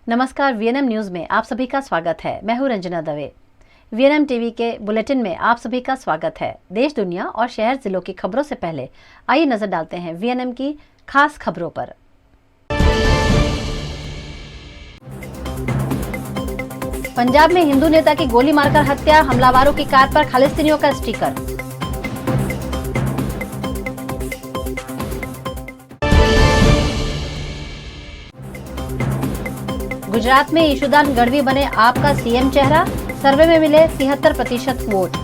नमस्कार, VNM news में आप सभी का स्वागत है। मैं हूं रंजना दवे। वीएनएम टीवी के बुलेटिन में आप सभी का स्वागत है। देश, दुनिया और शहर जिलों की खबरों से पहले आइए नजर डालते हैं वीएनएम की खास खबरों पर। पंजाब में हिंदू नेता की गोली मारकर हत्या, हमलावरों की कार पर खालिस्तानियों का स्टिकर। गुजरात में ईशुदान गढ़वी बने आप का सीएम चेहरा, सर्वे में मिले 73% वोट।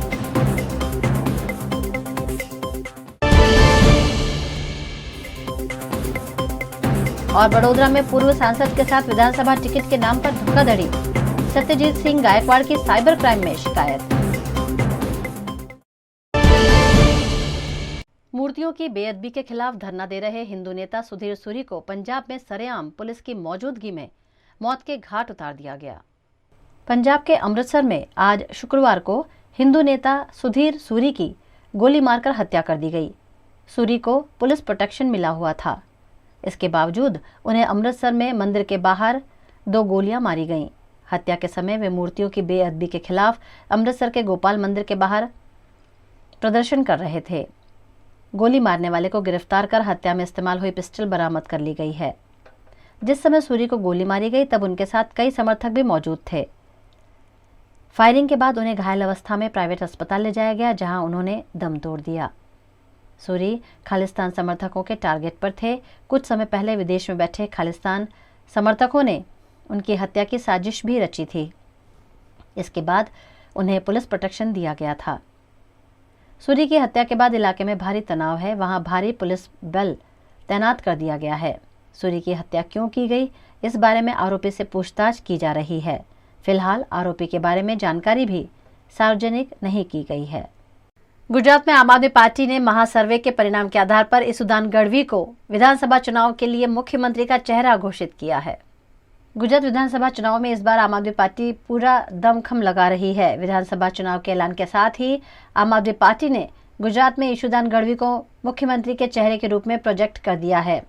और बड़ोदरा में पूर्व सांसद के साथ विधानसभा टिकट के नाम पर धोखाधड़ी, सत्यजीत सिंह गायकवाड़ की साइबर क्राइम में शिकायत। मूर्तियों की बेअदबी के खिलाफ धरना दे रहे हिंदू नेता सुधीर सूरी को पंजाब में सरेआम पुलिस की मौजूदगी में मौत के घाट उतार दिया गया। पंजाब के अमृतसर में आज शुक्रवार को हिंदू नेता सुधीर सूरी की गोली मारकर हत्या कर दी गई। सूरी को पुलिस प्रोटेक्शन मिला हुआ था। इसके बावजूद उन्हें अमृतसर में मंदिर के बाहर 2 गोलियां मारी गईं। हत्या के समय वे मूर्तियों की बेअदबी के खिलाफ अमृतसर के गोपाल मंदिर के बाहर प्रदर्शन कर रहे थे। गोली मारने वाले को गिरफ्तार कर हत्या में इस्तेमाल हुई पिस्टल बरामद कर ली गई है। जिस समय सूरी को गोली मारी गई तब उनके साथ कई समर्थक भी मौजूद थे। फायरिंग के बाद उन्हें घायल अवस्था में प्राइवेट अस्पताल ले जाया गया, जहां उन्होंने दम तोड़ दिया। सूरी खालिस्तान समर्थकों के टारगेट पर थे। कुछ समय पहले विदेश में बैठे खालिस्तान समर्थकों ने उनकी हत्या की साजिश भी रची थी। इसके बाद उन्हें पुलिस प्रोटेक्शन दिया गया था। सूरी की हत्या के बाद इलाके में भारी तनाव है। वहां भारी पुलिस बल तैनात कर दिया गया है। सूरी की हत्या क्यों की गई, इस बारे में आरोपी से पूछताछ की जा रही है। फिलहाल आरोपी के बारे में जानकारी भी सार्वजनिक नहीं की गई है। गुजरात में आम आदमी पार्टी ने महासर्वे के परिणाम के आधार पर ईशुदान गढ़वी को विधानसभा चुनाव के लिए मुख्यमंत्री का चेहरा घोषित किया है। गुजरात विधानसभा चुनाव में इस बार आम आदमी पार्टी पूरा दमखम लगा रही है। विधानसभा चुनाव के ऐलान के साथ ही आम आदमी पार्टी ने गुजरात में ईशुदान गढ़वी को मुख्यमंत्री के चेहरे के रूप में प्रोजेक्ट कर दिया है।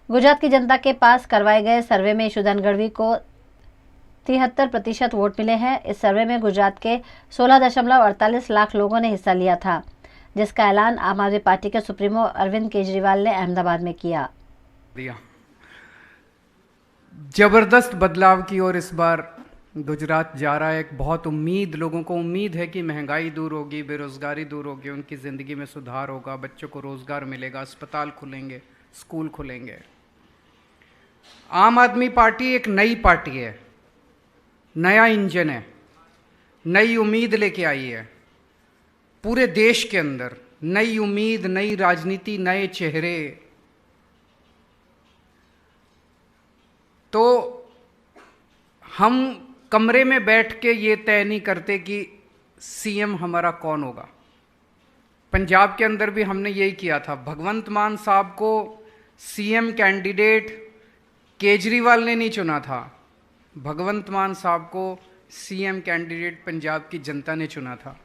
गुजरात की जनता के पास करवाए गए सर्वे में ईशुदान गढ़वी को 73% वोट मिले हैं। इस सर्वे में गुजरात के 16.48 लाख लोगों ने हिस्सा लिया था, जिसका ऐलान आम आदमी पार्टी के सुप्रीमो अरविंद केजरीवाल ने अहमदाबाद में किया। जबरदस्त बदलाव की ओर इस बार गुजरात जा रहा है। एक बहुत लोगों को उम्मीद है कि महंगाई दूर होगी, बेरोजगारी दूर होगी, उनकी ज़िंदगी में सुधार होगा, बच्चों को रोज़गार मिलेगा, अस्पताल खुलेंगे, स्कूल खुलेंगे। आम आदमी पार्टी एक नई पार्टी है, नया इंजन है, नई उम्मीद लेके आई है। पूरे देश के अंदर नई उम्मीद, नई राजनीति, नए चेहरे। तो हम कमरे में बैठ के ये तय नहीं करते कि सीएम हमारा कौन होगा। पंजाब के अंदर भी हमने यही किया था। भगवंत मान साहब को सीएम कैंडिडेट केजरीवाल ने नहीं चुना था, भगवंत मान साहब को सीएम कैंडिडेट पंजाब की जनता ने चुना था।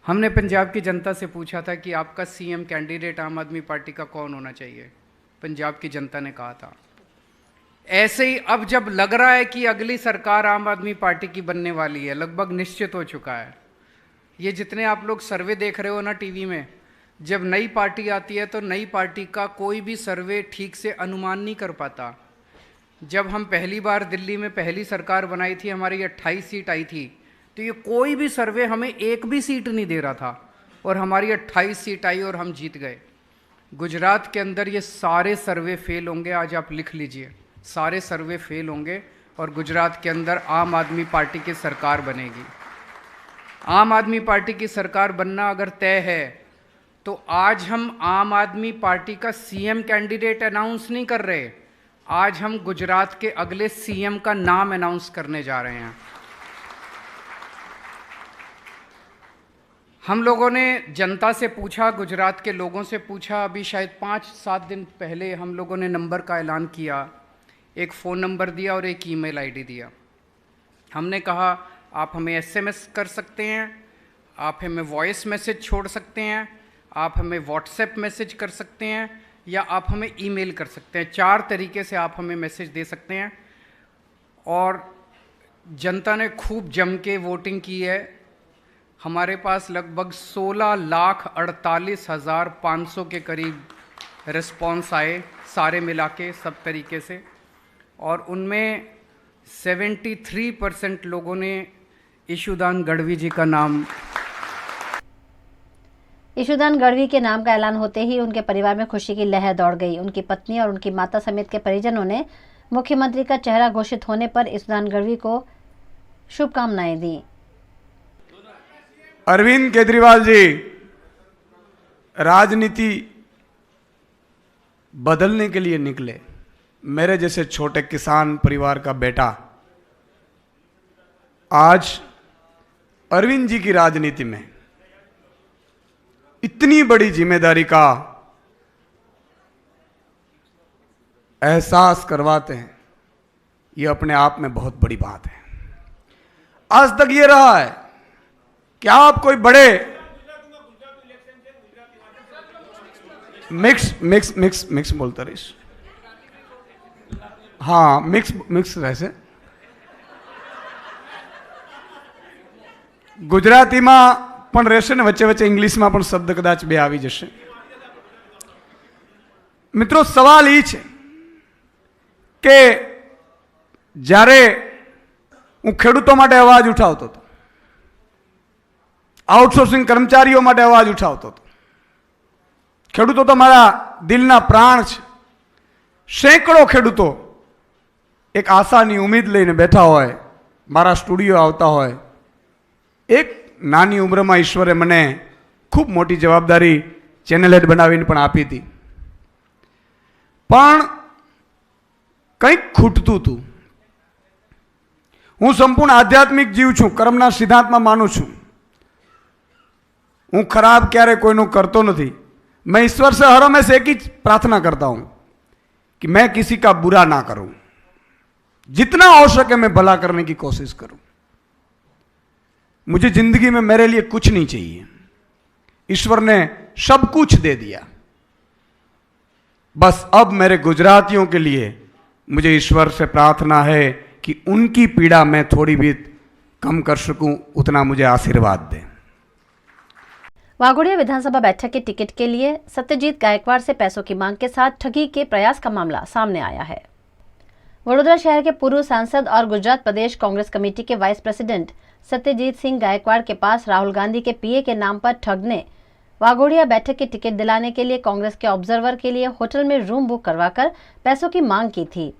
हमने पंजाब की जनता से पूछा था कि आपका सीएम कैंडिडेट आम आदमी पार्टी का कौन होना चाहिए। पंजाब की जनता ने कहा था। ऐसे ही अब जब लग रहा है कि अगली सरकार आम आदमी पार्टी की बनने वाली है, लगभग निश्चित हो चुका है। ये जितने आप लोग सर्वे देख रहे हो ना टीवी में, जब नई पार्टी आती है तो नई पार्टी का कोई भी सर्वे ठीक से अनुमान नहीं कर पाता। जब हम पहली बार दिल्ली में पहली सरकार बनाई थी, हमारी 28 सीट आई थी, तो ये कोई भी सर्वे हमें एक भी सीट नहीं दे रहा था और हमारी 28 सीट आई और हम जीत गए। गुजरात के अंदर ये सारे सर्वे फेल होंगे। आज आप लिख लीजिए, सारे सर्वे फेल होंगे और गुजरात के अंदर आम आदमी पार्टी की सरकार बनेगी। आम आदमी पार्टी की सरकार बनना अगर तय है तो आज हम आम आदमी पार्टी का सीएम कैंडिडेट अनाउंस नहीं कर रहे, आज हम गुजरात के अगले सीएम का नाम अनाउंस करने जा रहे हैं। हम लोगों ने जनता से पूछा, गुजरात के लोगों से पूछा। अभी शायद 5-7 दिन पहले हम लोगों ने नंबर का ऐलान किया, एक फ़ोन नंबर दिया और एक ईमेल आईडी दिया। हमने कहा आप हमें एसएमएस कर सकते हैं, आप हमें वॉइस मैसेज छोड़ सकते हैं, आप हमें व्हाट्सएप मैसेज कर सकते हैं, या आप हमें ईमेल कर सकते हैं। 4 तरीके से आप हमें मैसेज दे सकते हैं। और जनता ने खूब जम के वोटिंग की है। हमारे पास लगभग 16,48,500 के करीब रिस्पॉन्स आए सारे मिला के सब तरीके से, और उनमें 73% लोगों ने ईशुदान गढ़वी जी का नाम। ईशुदान गढ़वी के नाम का ऐलान होते ही उनके परिवार में खुशी की लहर दौड़ गई। उनकी पत्नी और उनकी माता समेत के परिजनों ने मुख्यमंत्री का चेहरा घोषित होने पर ईशुदान गढ़वी को शुभकामनाएं दी। अरविंद केजरीवाल जी राजनीति बदलने के लिए निकले। मेरे जैसे छोटे किसान परिवार का बेटा आज अरविंद जी की राजनीति में इतनी बड़ी जिम्मेदारी का एहसास करवाते हैं, ये अपने आप में बहुत बड़ी बात है। आज तक ये रहा है कि आप कोई बड़े मिक्स बोलता रहीश, हाँ मिक्स રહેશે। ગુજરાતીમાં પણ રહેશે ને વચ્ચે વચ્ચે ઇંગ્લિશમાં પણ શબ્દ કદાચ બે આવી જશે। મિત્રો સવાલ એ છે કે જ્યારે હું ખેડૂતો માટે અવાજ ઉઠાવતો હતો, આઉટસોર્સિંગ કર્મચારીઓ માટે અવાજ ઉઠાવતો હતો, ખેડૂતો તો મારા દિલના પ્રાણ છે। સેંકડો ખેડૂતો એક આશાની ઉમ્મીદ લઈને બેઠા હોય, મારા સ્ટુડિયો આવતા હોય। એક નાની ઉંમરમાં ઈશ્વરે મને ખૂબ મોટી જવાબદારી ચેનલ હેડ બનાવીને પણ આપી હતી, પણ કંઈક ખૂટતું હતું। હું સંપૂર્ણ આધ્યાત્મિક જીવ છું, કર્મના સિદ્ધાંતમાં માનું છું। હું ખરાબ ક્યારે કોઈનું કરતો નથી। मैं ईश्वर से हर हमेशा एक ही प्रार्थना करता हूं कि मैं किसी का बुरा ना करूं, जितना हो सके मैं भला करने की कोशिश करूं। मुझे जिंदगी में मेरे लिए कुछ नहीं चाहिए, ईश्वर ने सब कुछ दे दिया। बस अब मेरे गुजरातियों के लिए मुझे ईश्वर से प्रार्थना है कि उनकी पीड़ा मैं थोड़ी भी कम कर सकूं, उतना मुझे आशीर्वाद दें। वाघोडिया विधानसभा बैठक के टिकट के लिए सत्यजीत गायकवाड़ से पैसों की मांग के साथ ठगी के प्रयास का मामला सामने आया है। वडोदरा शहर के पूर्व सांसद और गुजरात प्रदेश कांग्रेस कमेटी के वाइस प्रेसिडेंट सत्यजीत सिंह गायकवाड़ के पास राहुल गांधी के पीए के नाम पर ठग ने वाघोडिया बैठक के टिकट दिलाने के लिए कांग्रेस के ऑब्जर्वर के लिए होटल में रूम बुक करवाकर पैसों की मांग की थी।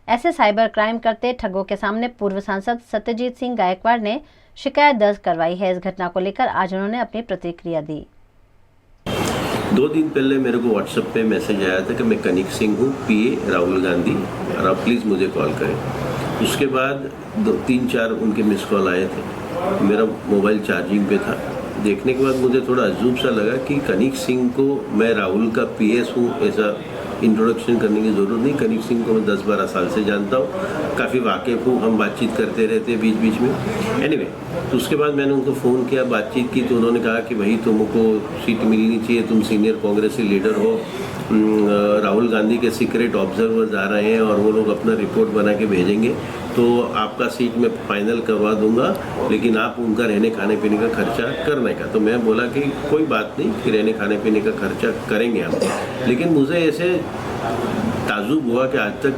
ऐसे साइबर क्राइम करते ठगों के सामने पूर्व सांसद सत्यजीत सिंह गायकवाड़ ने शिकायत दर्ज करवाई है। इस घटना को लेकर आज उन्होंने अपनी प्रतिक्रिया दी। 2 दिन पहले मेरे को व्हाट्सएप पे मैसेज आया था कि मैं कनिक सिंह हूँ, पीए राहुल गांधी, और आप प्लीज़ मुझे कॉल करें। उसके बाद 3-4 उनके मिस कॉल आए थे। मेरा मोबाइल चार्जिंग पे था। देखने के बाद मुझे थोड़ा अजूब सा लगा कि कनिक सिंह को मैं राहुल का पीएस हूँ ऐसा इंट्रोडक्शन करने की ज़रूरत नहीं। कनिक सिंह को मैं 10-12 साल से जानता हूँ, काफ़ी वाकिफ़ हूँ, हम बातचीत करते रहते बीच बीच में। एनीवे, तो उसके बाद मैंने उनको फ़ोन किया, बातचीत की, तो उन्होंने कहा कि भाई तुमको सीट मिलनी चाहिए, तुम सीनियर कांग्रेसी लीडर हो, राहुल गांधी के सीक्रेट ऑब्जर्वर्स आ रहे हैं और वो लोग अपना रिपोर्ट बना के भेजेंगे, तो आपका सीट मैं फाइनल करवा दूंगा, लेकिन आप उनका रहने खाने पीने का खर्चा करने का। तो मैं बोला कि कोई बात नहीं, कि रहने खाने पीने का खर्चा करेंगे हम। लेकिन मुझे ऐसे ताजुब हुआ कि आज तक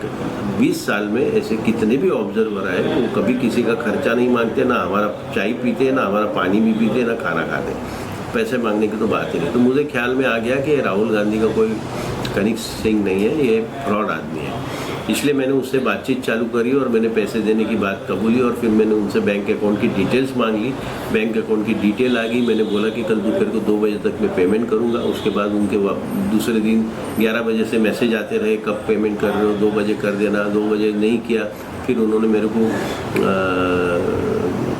20 साल में ऐसे कितने भी ऑब्जर्वर आए, वो कभी किसी का खर्चा नहीं मांगते, ना हमारा चाय पीते, ना हमारा पानी भी पीते, ना खाना खाते। पैसे मांगने की तो बात ही नहीं। तो मुझे ख्याल में आ गया कि राहुल गांधी का कोई कनिक सिंह नहीं है, ये फ्रॉड आदमी है। इसलिए मैंने उससे बातचीत चालू करी और मैंने पैसे देने की बात कबूली, और फिर मैंने उनसे बैंक अकाउंट की डिटेल्स मांग ली। बैंक अकाउंट की डिटेल आ गई। मैंने बोला कि कल दोपहर को 2 बजे तक मैं पेमेंट करूंगा। उसके बाद उनके दूसरे दिन 11 बजे से मैसेज आते रहे, कब पेमेंट कर रहे हो, 2 बजे कर देना। 2 बजे नहीं किया। फिर उन्होंने मेरे को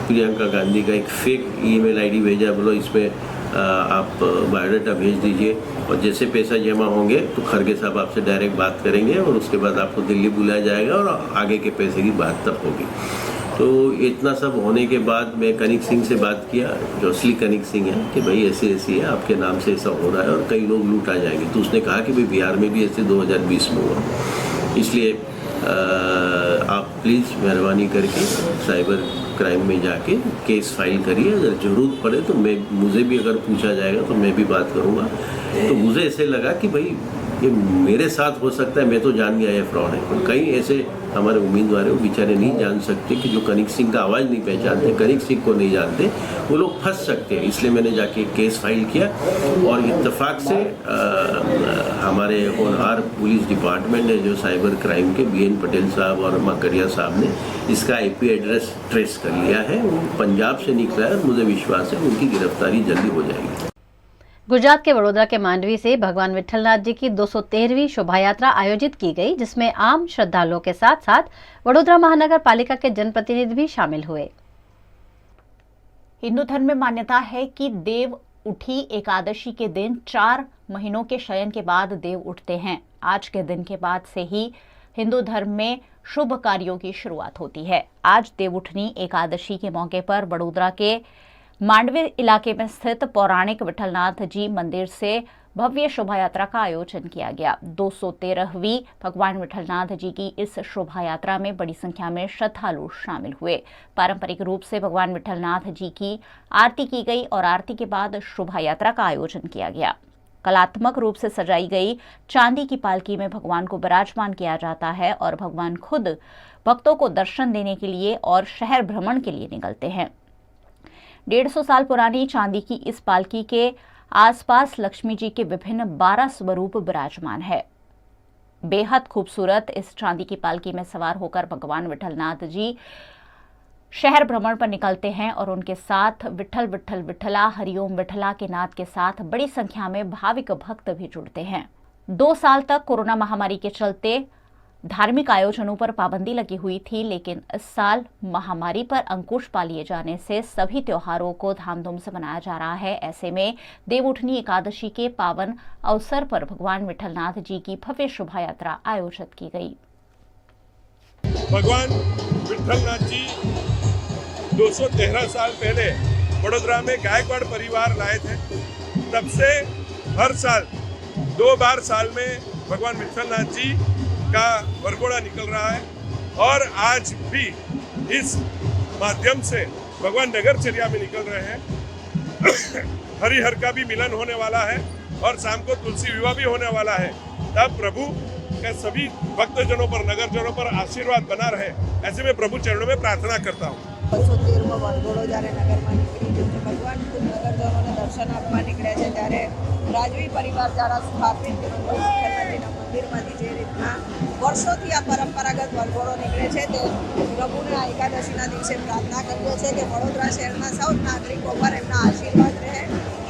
प्रियंका गांधी का एक फेक ईमेल आईडी भेजा, बोलो इसमें आप बायोडाटा भेज दीजिए और जैसे पैसा जमा होंगे तो खरगे साहब आपसे डायरेक्ट बात करेंगे और उसके बाद आपको दिल्ली बुलाया जाएगा और आगे के पैसे की बात तब होगी। तो इतना सब होने के बाद मैं कनिक सिंह से बात किया, जो असली कनिक सिंह है, कि भाई ऐसे ऐसी है, आपके नाम से ऐसा हो रहा है और कई लोग लूटा जाएंगे। तो उसने कहा कि भाई बिहार में भी ऐसे 2020 में हुआ, इसलिए आप प्लीज़ मेहरबानी करके साइबर क्राइम में जाके केस फाइल करिए। अगर ज़रूरत पड़े तो मुझे भी अगर पूछा जाएगा तो मैं भी बात करूँगा। तो मुझे ऐसे लगा कि भाई ये मेरे साथ हो सकता है, मैं तो जान गया ये फ्रॉड है। तो कई ऐसे हमारे उम्मीदवार हैं, वो बेचारे नहीं जान सकते कि जो कनिक सिंह का आवाज़ नहीं पहचानते, कनिक सिंह को नहीं जानते, वो लोग फंस सकते हैं। इसलिए मैंने जाके केस फाइल किया और इत्तेफाक से हमारे होनहार पुलिस डिपार्टमेंट ने जो साइबर क्राइम के BN पटेल साहब और मकरिया साहब ने इसका IP एड्रेस ट्रेस कर लिया है। वो पंजाब से निकला है और मुझे विश्वास है उनकी गिरफ्तारी जल्दी हो जाएगी। गुजरात के वडोदरा के मांडवी से भगवान विट्ठलनाथ जी की 213वीं शोभा यात्रा आयोजित की गई, जिसमें आम श्रद्धालुओं के साथ साथ वडोदरा महानगर पालिका के जनप्रतिनिधि भी शामिल हुए। हिंदू धर्म में मान्यता है कि देव उठी एकादशी के दिन 4 महीनों के शयन के बाद देव उठते हैं। आज के दिन के बाद से ही हिंदू धर्म में शुभ कार्यों की शुरुआत होती है। आज देवउठनी एकादशी के मौके पर वडोदरा के मांडवी इलाके में स्थित पौराणिक विट्ठलनाथ जी मंदिर से भव्य शोभा यात्रा का आयोजन किया गया। 213वीं भगवान विट्ठलनाथ जी की इस शोभा यात्रा में बड़ी संख्या में श्रद्धालु शामिल हुए। पारंपरिक रूप से भगवान विट्ठलनाथ जी की आरती की गई और आरती के बाद शोभा यात्रा का आयोजन किया गया। कलात्मक रूप से सजाई गई चांदी की पालकी में भगवान को विराजमान किया जाता है और भगवान खुद भक्तों को दर्शन देने के लिए और शहर भ्रमण के लिए निकलते हैं। 150 साल पुरानी चांदी की इस पालकी के आसपास लक्ष्मी जी के विभिन्न 12 स्वरूप विराजमान है। बेहद खूबसूरत इस चांदी की पालकी में सवार होकर भगवान विट्ठलनाथ जी शहर भ्रमण पर निकलते हैं और उनके साथ विट्ठल विट्ठल विट्ठला हरिओम विट्ठला के नाद के साथ बड़ी संख्या में भाविक भक्त भी जुड़ते हैं। 2 साल तक कोरोना महामारी के चलते धार्मिक आयोजनों पर पाबंदी लगी हुई थी, लेकिन इस साल महामारी पर अंकुश पा लिए जाने से सभी त्योहारों को धामधूम से मनाया जा रहा है। ऐसे में देवउठनी एकादशी के पावन अवसर पर भगवान विट्ठलनाथ जी की भव्य शोभा यात्रा आयोजित की गई। भगवान विट्ठलनाथ जी 213 साल पहले वडोदरा में गायकवाड़ परिवार लाए थे। तब से हर साल 2 बार साल में भगवान विट्ठलनाथ जी का वरघोड़ा निकल रहा है और आज भी इस माध्यम से भगवान नगरचर्या में निकल रहे हैं। हरिहर का भी मिलन होने वाला है और शाम को तुलसी विवाह भी होने वाला है। तब प्रभु के सभी भक्तजनों पर, नगरजनों पर आशीर्वाद बना रहे, ऐसे में प्रभु चरणों में प्रार्थना करता हूँ। 213 વરઘોડો જ્યારે નગરમાં નીકળી ગયો છે, ભગવાન ખુદ નગરજનોને દર્શન આપવા નીકળ્યા છે, ત્યારે રાજવી પરિવાર દ્વારા સ્થાપિત વિઠ્ઠલનાથજીના મંદિરમાંથી જે રીતના વર્ષોથી આ પરંપરાગત વરઘોડો નીકળે છે, તે પ્રભુને આ એકાદશીના દિવસે પ્રાર્થના કરીએ છીએ કે વડોદરા શહેરના સૌ નાગરિકો પર એમના આશીર્વાદ રહે,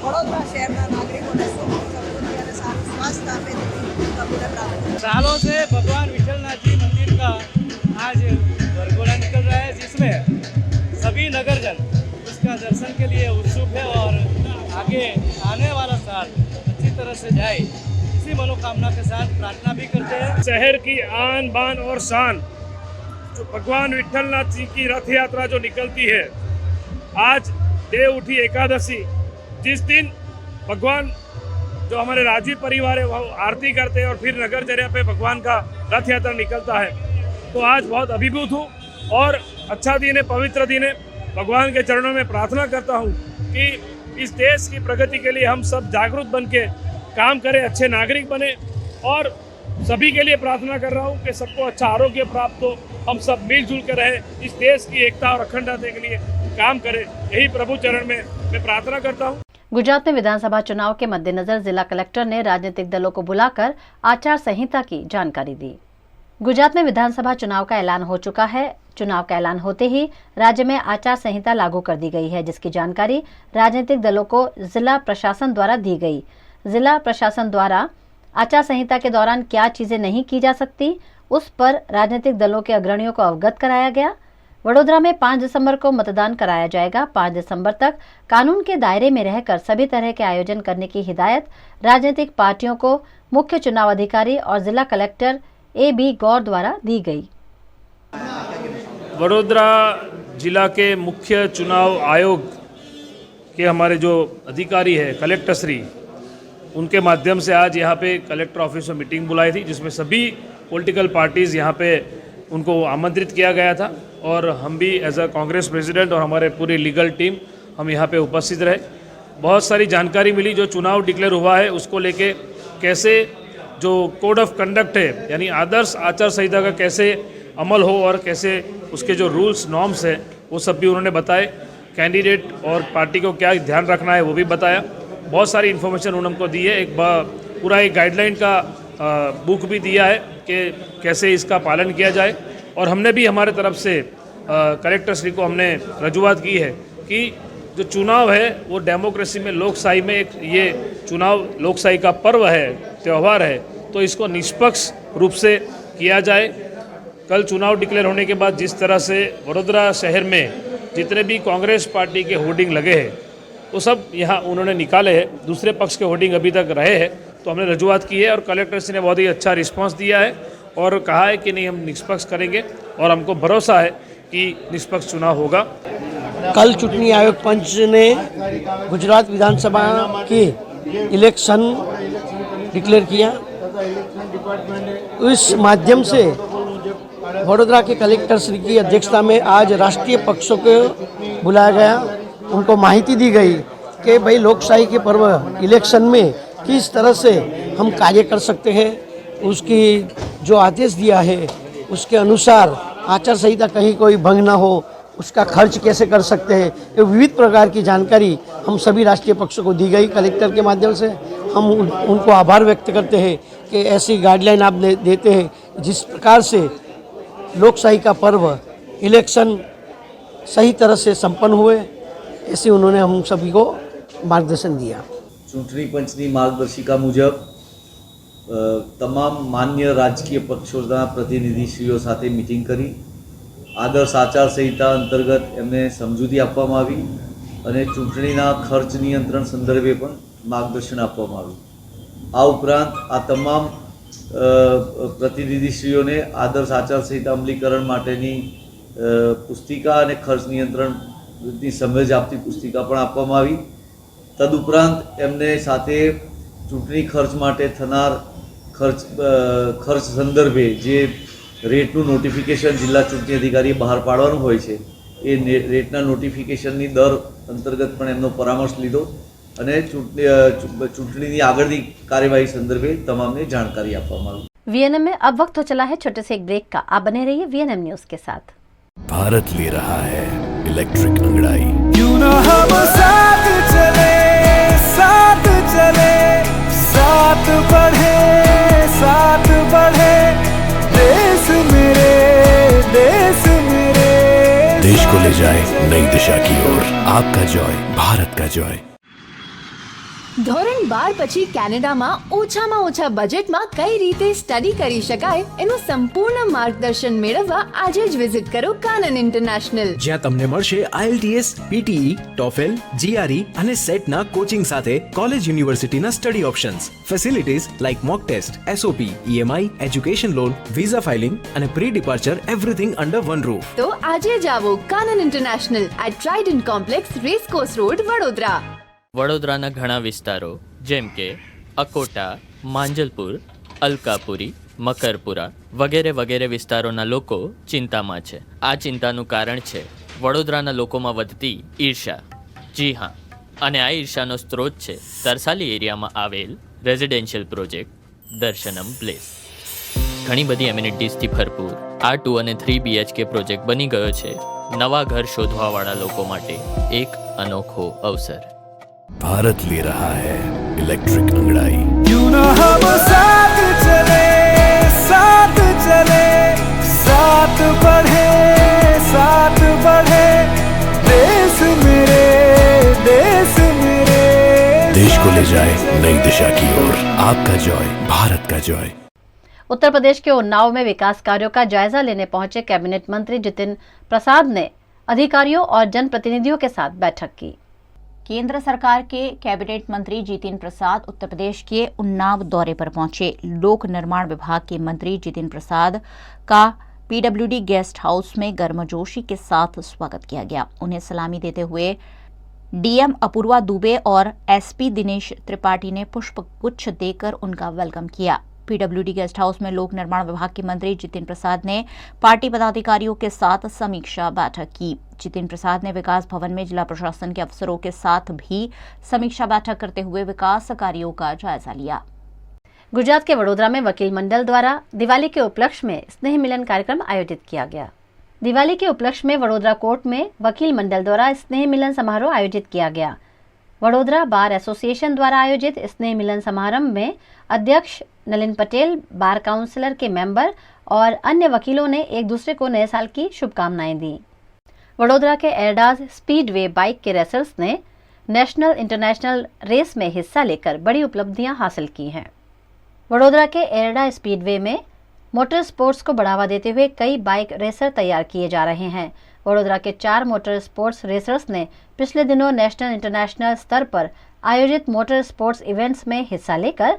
વડોદરા શહેરના નાગરિકોને સુખ સમૃદ્ધિ અને સારું સ્વાસ્થ્ય આપે, તેવી પ્રભુને પ્રાર્થના। सालों से भगवान विट्ठलनाथ जी मंदिर का आज वरघोड़ा निकल रहा है, जिसमें सभी नगरजन उसका दर्शन के लिए उत्सुक है और आगे आने वाला साल अच्छी तरह से जाए, इसी मनोकामना के साथ प्रार्थना भी करते हैं। शहर की आन बान और शान जो भगवान विट्ठलनाथ जी की रथ यात्रा जो निकलती है, आज देवउठी एकादशी, जिस दिन भगवान जो हमारे राजीव परिवार है वो आरती करते हैं और फिर नगरचर्या पे भगवान का रथ यात्रा निकलता है, तो आज बहुत अभिभूत हूँ और अच्छा दिन है, पवित्र दिन है। भगवान के चरणों में प्रार्थना करता हूँ कि इस देश की प्रगति के लिए हम सब जागरूक बन के काम करें, अच्छे नागरिक बने और सभी के लिए प्रार्थना कर रहा हूँ कि सबको अच्छा आरोग्य प्राप्त हो, हम सब मिलजुल कर रहे, इस देश की एकता और अखंडता के लिए काम करें, यही प्रभु चरण में मैं प्रार्थना करता हूँ। गुजरात में विधानसभा चुनाव के मद्देनजर जिला कलेक्टर ने राजनीतिक दलों को बुलाकर आचार संहिता की जानकारी दी। गुजरात में विधानसभा चुनाव का ऐलान हो चुका है। चुनाव का ऐलान होते ही राज्य में आचार संहिता लागू कर दी गई है, जिसकी जानकारी राजनीतिक दलों को जिला प्रशासन द्वारा दी गई। जिला प्रशासन द्वारा आचार संहिता के दौरान क्या चीजें नहीं की जा सकती, उस पर राजनीतिक दलों के अग्रणियों को अवगत कराया गया। वडोदरा में 5 दिसंबर को मतदान कराया जाएगा। 5 दिसंबर तक कानून के दायरे में रहकर सभी तरह के आयोजन करने की हिदायत राजनीतिक पार्टियों को मुख्य चुनाव अधिकारी और जिला कलेक्टर A.B. गौर द्वारा दी गई। वडोदरा जिला के मुख्य चुनाव आयोग के हमारे जो अधिकारी है कलेक्टर श्री, उनके माध्यम से आज यहाँ पे कलेक्टर ऑफिस में मीटिंग बुलाई थी, जिसमें सभी पॉलिटिकल पार्टीज़ यहाँ पे उनको आमंत्रित किया गया था और हम भी एज अ कांग्रेस प्रेसिडेंट और हमारे पूरी लीगल टीम हम यहाँ पे उपस्थित रहे। बहुत सारी जानकारी मिली, जो चुनाव डिक्लेयर हुआ है उसको लेके कैसे जो कोड ऑफ कंडक्ट है यानी आदर्श आचार संहिता का कैसे अमल हो और कैसे उसके जो रूल्स नॉर्म्स है वो सब भी उन्होंने बताए। कैंडिडेट और पार्टी को क्या ध्यान रखना है वो भी बताया। बहुत सारी इन्फॉर्मेशन उन्होंने हमको दी है। पूरा एक गाइडलाइन का बुक भी दिया है कि कैसे इसका पालन किया जाए। और हमने भी हमारे तरफ से कलेक्टर श्री को हमने रजूआत की है कि जो चुनाव है वो डेमोक्रेसी में, लोकशाही में एक ये चुनाव लोकशाही का पर्व है, त्यौहार है, तो इसको निष्पक्ष रूप से किया जाए। कल चुनाव डिक्लेयर होने के बाद जिस तरह से वडोदरा शहर में जितने भी कांग्रेस पार्टी के होर्डिंग लगे हैं वो सब यहाँ उन्होंने निकाले हैं, दूसरे पक्ष के होर्डिंग अभी तक रहे हैं, तो हमने रजूआत की है और कलेक्टर श्री ने बहुत ही अच्छा रिस्पांस दिया है और कहा है कि नहीं हम निष्पक्ष करेंगे और हमको भरोसा है कि निष्पक्ष चुनाव होगा। कल चुनाव आयोग पंच ने गुजरात विधानसभा की इलेक्शन डिक्लेयर किया। इस माध्यम से वडोदरा के कलेक्टर श्री की अध्यक्षता में आज राष्ट्रीय पक्षों को बुलाया गया। उनको माहिती दी गई कि भाई लोकशाही के पर्व इलेक्शन में किस तरह से हम कार्य कर सकते हैं। उसकी जो आदेश दिया है उसके अनुसार आचार संहिता कहीं कोई भंग ना हो, उसका खर्च कैसे कर सकते हैं, ये विविध प्रकार की जानकारी हम सभी राष्ट्रीय पक्षों को दी गई कलेक्टर के माध्यम से। हम उनको आभार व्यक्त करते हैं कि ऐसी गाइडलाइन आप देते हैं जिस प्रकार से लोकशाही का पर्व इलेक्शन सही तरह से संपन्न हुए, ऐसे उन्होंने हम सभी को मार्गदर्शन दिया। चूंटणी पंचनी मार्गदर्शिका मुजब તમામ માન્ય રાજકીય પક્ષોના પ્રતિનિધિશ્રીઓ સાથે મીટિંગ કરી આદર્શ આચાર સંહિતા અંતર્ગત એમને સમજૂતી આપવામાં આવી અને ચૂંટણીના ખર્ચ નિયંત્રણ સંદર્ભે પણ માર્ગદર્શન આપવામાં આવ્યું। આ ઉપરાંત આ તમામ પ્રતિનિધિશ્રીઓને આદર્શ આચાર સંહિતા અમલીકરણ માટેની પુસ્તિકા અને ખર્ચ નિયંત્રણની સમજ આપતી પુસ્તિકા પણ આપવામાં આવી। તદુપરાંત એમને સાથે ચૂંટણી ખર્ચ માટે થનાર ખર્ચ સંદર્ભે જે રેટનું નોટિફિકેશન જિલ્લા ચૂંટણી અધિકારીએ બહાર પાડવાનું હોય છે એ રેટના નોટિફિકેશનની દર અંતર્ગત પણ એમનો પરામર્શ લીધો અને ચૂંટણીની આગળની કાર્યવાહી સંદર્ભે તમામને જાણકારી આપવામાં આવી। वीएनएम में अब वक्त हो चला है छोटे से एक ब्रेक का। आप बने रहिए वीएनएम न्यूज के साथ। भारत ले रहा है इलेक्ट्रिक अंगड़ाई। क्यों न हम साथ चले, साथ चले, साथ बढ़े, साथ बढ़े, देश मेरे, देश मेरे। देश को ले जाए नई दिशा की ओर। आपका जॉय, भारत का जॉय। ધોરણ 12 પછી કેનેડામાં ઓછામાં ઓછા બજેટમાં કઈ રીતે સ્ટડી કરી શકાય એનું સંપૂર્ણ માર્ગદર્શન મેળવવા આજે જ વિઝિટ કરો કાનન ઇન્ટરનેશનલ, જ્યાં તમને મળશે IELTS, PTE, TOEFL, GRE અને સેટના કોચિંગ સાથે કોલેજ યુનિવર્સિટીના study options, facilities like mock test, SOP, EMI, education loan, visa filing અને pre departure everything under one roof. તો આજે જ આવો Kanan international at Trident complex, racecourse road, Vadodara. વડોદરાના ઘણા વિસ્તારો જેમ કે અકોટા, માંજલપુર, અલકાપુરી, મકરપુરા વગેરે વગેરે વિસ્તારોના લોકો ચિંતામાં છે। આ ચિંતાનું કારણ છે વડોદરાના લોકોમાં વધતી ઈર્ષા। જી હા, અને આ ઈર્ષાનો સ્ત્રોત છે તરસાલી એરિયામાં આવેલ રેઝિડેન્શિયલ પ્રોજેક્ટ દર્શનમ પ્લેસ। ઘણી બધી એમિનિટીઝથી ભરપૂર આ 2 અને 3 BHK પ્રોજેક્ટ બની ગયો છે નવા ઘર શોધવાવાળા લોકો માટે એક અનોખો અવસર। भारत ले रहा है इलेक्ट्रिक अंगड़ाई। क्यों न हम साथ चले, साथ चले, साथ बढ़े, साथ बढ़े, देश मेरे, देश मेरे। देश को ले जाए नई दिशा की ओर। आपका जॉय, भारत का जॉय। उत्तर प्रदेश के उन्नाव में विकास कार्यों का जायजा लेने पहुंचे कैबिनेट मंत्री जितिन प्रसाद ने अधिकारियों और जनप्रतिनिधियों के साथ बैठक की। केंद्र सरकार के कैबिनेट मंत्री जितिन प्रसाद उत्तर प्रदेश के उन्नाव दौरे पर पहुंचे। लोक निर्माण विभाग के मंत्री जितिन प्रसाद का PWD गेस्ट हाउस में गर्मजोशी के साथ स्वागत किया गया। उन्हें सलामी देते हुए DM अपूर्वा दुबे और SP दिनेश त्रिपाठी ने पुष्प गुच्छ देकर उनका वेलकम किया। पीडब्ल्यूडी गेस्ट हाउस में लोक निर्माण विभाग के मंत्री जितिन प्रसाद ने पार्टी पदाधिकारियों के साथ समीक्षा बैठक की। जितिन प्रसाद ने विकास भवन में जिला प्रशासन के अफसरों के साथ भी समीक्षा बैठक करते हुए विकास कार्यों का जायजा लिया। गुजरात के वडोदरा में वकील मंडल द्वारा दिवाली के उपलक्ष्य में स्नेह मिलन कार्यक्रम आयोजित किया गया। दिवाली के उपलक्ष्य में वडोदरा कोर्ट में वकील मंडल द्वारा स्नेह मिलन समारोह आयोजित किया गया। वडोदरा बार एसोसिएशन द्वारा आयोजित स्नेह मिलन समारंभ में अध्यक्ष नलिन पटेल, बार काउंसिलर के मेंबर और अन्य वकीलों ने एक दूसरे को नए साल की शुभकामनाएं दी। वडोदरा के एरडाज स्पीडवे बाइक के रेसर्स ने नेशनल इंटरनेशनल रेस में हिस्सा लेकर बड़ी उपलब्धियां हासिल की हैं। वडोदरा के एरडा स्पीडवे में मोटर स्पोर्ट्स को बढ़ावा देते हुए कई बाइक रेसर तैयार किए जा रहे हैं। वडोदरा के 4 मोटर स्पोर्ट्स रेसर्स ने पिछले दिनों नेशनल इंटरनेशनल स्तर पर आयोजित मोटर स्पोर्ट्स इवेंट्स में हिस्सा लेकर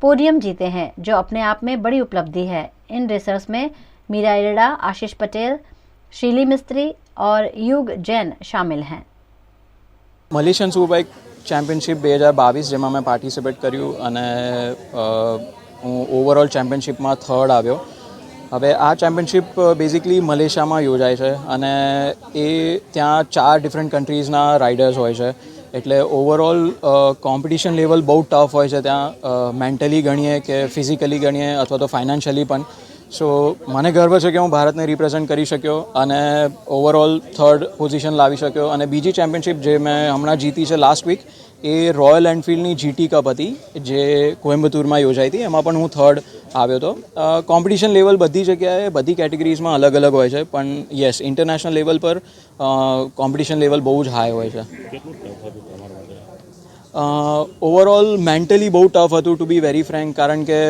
पोडियम जीते हैं, जो अपने आप में बड़ी उपलब्धि है। इन रेसर्स में मीरा एरडा, आशीष पटेल, शीली मिस्त्री और युग जैन शामिल हैं। मलेशियन सुपरबाइक चैम्पियनशिप 2022 જેમાં મેં પાર્ટિસિપેટ કર્યું અને હું ઓવરઓલ ચેમ્પિયનશિપમાં 3rd આવ્યો। હવે આ ચેમ્પિયનશિપ બેઝિકલી મલેશિયામાં યોજાય છે અને એ ત્યાં 4 ડિફરન્ટ કન્ટ્રીઝના રાઇડર્સ હોય છે, એટલે ઓવરઓલ કોમ્પિટિશન લેવલ બહુ ટફ હોય છે ત્યાં, મેન્ટલી ગણીએ કે ફિઝિકલી ગણીએ અથવા તો ફાઇનાન્શિયલી પણ। સો મને ગર્વ છે કે હું ભારતને રિપ્રેઝેન્ટ કરી શક્યો અને ઓવરઓલ 3rd પોઝિશન લાવી શક્યો। અને બીજી ચેમ્પિયનશિપ જે મેં હમણાં જીતી છે લાસ્ટ વીક, એ રોયલ એનફિલ્ડની GT કપ હતી જે કોઇમ્બતુરમાં યોજાઈ હતી, એમાં પણ હું 3rd આવ્યો હતો। કોમ્પિટિશન લેવલ બધી જગ્યાએ બધી કેટેગરીઝમાં અલગ અલગ હોય છે, પણ યસ ઇન્ટરનેશનલ લેવલ પર કોમ્પિટિશન લેવલ બહુ જ હાઈ હોય છે। ઓવરઓલ મેન્ટલી બહુ ટફ હતું, ટુ બી વેરી ફ્રેન્ક, કારણ કે